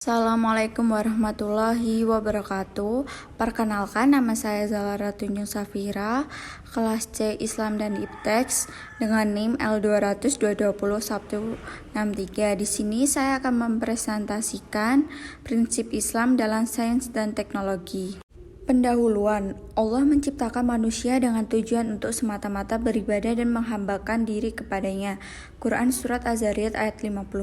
Assalamualaikum warahmatullahi wabarakatuh. Perkenalkan, nama saya Zalara Tunjung Safira, kelas C Islam dan Ipteks dengan NIM L200-220-163. Di sini saya akan mempresentasikan prinsip Islam dalam sains dan teknologi. Pendahuluan, Allah menciptakan manusia dengan tujuan untuk semata-mata beribadah dan menghambakan diri kepadanya. Quran Surat Az-Zariyat ayat 56.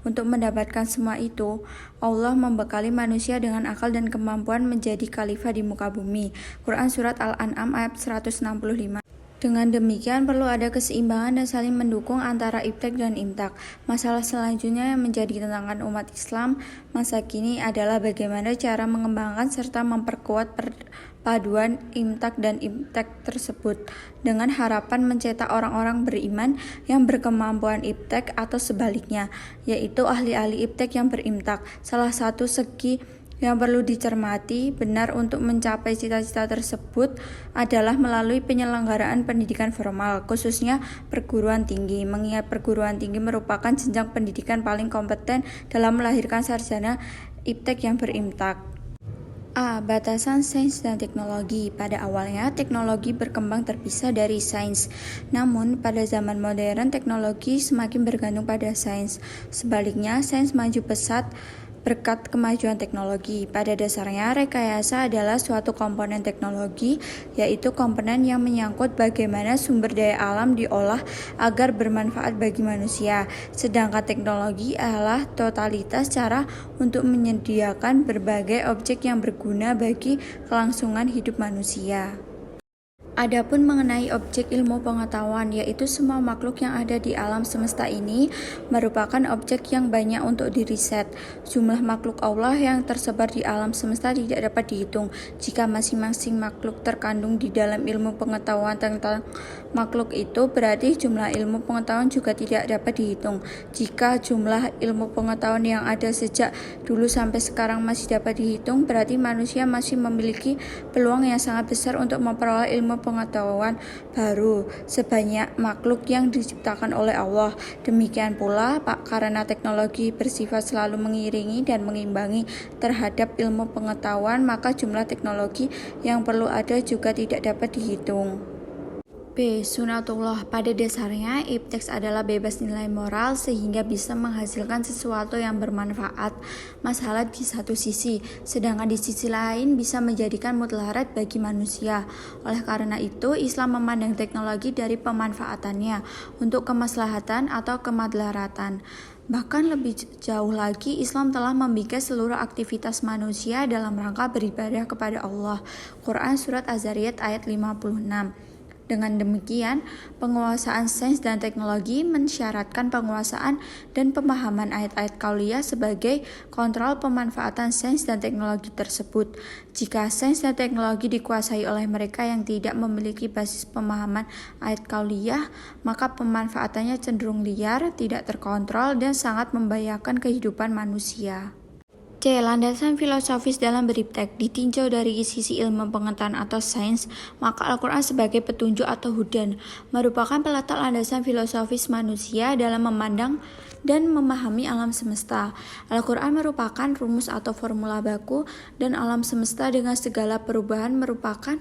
Untuk mendapatkan semua itu, Allah membekali manusia dengan akal dan kemampuan menjadi khalifah di muka bumi. Quran Surat Al-An'am ayat 165. Dengan demikian perlu ada keseimbangan dan saling mendukung antara iptek dan imtak. Masalah selanjutnya yang menjadi tantangan umat Islam masa kini adalah bagaimana cara mengembangkan serta memperkuat perpaduan imtak dan iptek tersebut dengan harapan mencetak orang-orang beriman yang berkemampuan iptek atau sebaliknya, yaitu ahli-ahli iptek yang berimtak. Salah satu segi yang perlu dicermati benar untuk mencapai cita-cita tersebut adalah melalui penyelenggaraan pendidikan formal, khususnya perguruan tinggi, mengingat perguruan tinggi merupakan jenjang pendidikan paling kompeten dalam melahirkan sarjana iptek yang berimtak. A. Batasan sains dan teknologi. Pada awalnya, teknologi berkembang terpisah dari sains. Namun, pada zaman modern, teknologi semakin bergantung pada sains. Sebaliknya, sains maju pesat berkat kemajuan teknologi. Pada dasarnya, rekayasa adalah suatu komponen teknologi, yaitu komponen yang menyangkut bagaimana sumber daya alam diolah agar bermanfaat bagi manusia. Sedangkan teknologi adalah totalitas cara untuk menyediakan berbagai objek yang berguna bagi kelangsungan hidup manusia. Adapun mengenai objek ilmu pengetahuan, yaitu semua makhluk yang ada di alam semesta ini merupakan objek yang banyak untuk diriset. Jumlah makhluk Allah yang tersebar di alam semesta tidak dapat dihitung. Jika masing-masing makhluk terkandung di dalam ilmu pengetahuan tentang makhluk itu, berarti jumlah ilmu pengetahuan juga tidak dapat dihitung. Jika jumlah ilmu pengetahuan yang ada sejak dulu sampai sekarang masih dapat dihitung, berarti manusia masih memiliki peluang yang sangat besar untuk memperoleh ilmu pengetahuan baru sebanyak makhluk yang diciptakan oleh Allah. Demikian pula karena teknologi bersifat selalu mengiringi dan mengimbangi terhadap ilmu pengetahuan, maka jumlah teknologi yang perlu ada juga tidak dapat dihitung. B. Sunatullah. Pada dasarnya, iptek adalah bebas nilai moral sehingga bisa menghasilkan sesuatu yang bermanfaat. Masalah di satu sisi, sedangkan di sisi lain bisa menjadikan mudlarat bagi manusia. Oleh karena itu, Islam memandang teknologi dari pemanfaatannya untuk kemaslahatan atau kemadlaratan. Bahkan lebih jauh lagi, Islam telah membimbing seluruh aktivitas manusia dalam rangka beribadah kepada Allah. Quran Surat Az-Zariyat ayat 56. Dengan demikian, penguasaan sains dan teknologi mensyaratkan penguasaan dan pemahaman ayat-ayat kauliyah sebagai kontrol pemanfaatan sains dan teknologi tersebut. Jika sains dan teknologi dikuasai oleh mereka yang tidak memiliki basis pemahaman ayat kauliyah, maka pemanfaatannya cenderung liar, tidak terkontrol, dan sangat membahayakan kehidupan manusia. C. Landasan filosofis dalam beriptek. Ditinjau dari sisi ilmu pengetahuan atau sains, maka Al-Quran sebagai petunjuk atau hudan merupakan peletak landasan filosofis manusia dalam memandang dan memahami alam semesta. Al-Quran merupakan rumus atau formula baku, dan alam semesta dengan segala perubahan merupakan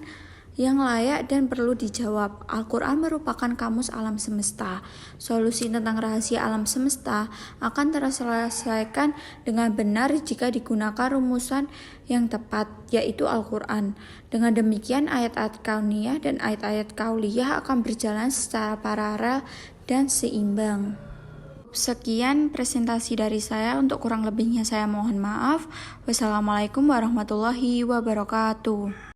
yang layak dan perlu dijawab. Al-Quran merupakan kamus alam semesta. Solusi tentang rahasia alam semesta akan terselesaikan dengan benar jika digunakan rumusan yang tepat, yaitu Al-Quran. Dengan demikian, ayat-ayat kauniyah dan ayat-ayat kauliyah akan berjalan secara paralel dan seimbang. Sekian presentasi dari saya. Untuk kurang lebihnya saya mohon maaf. Wassalamualaikum warahmatullahi wabarakatuh.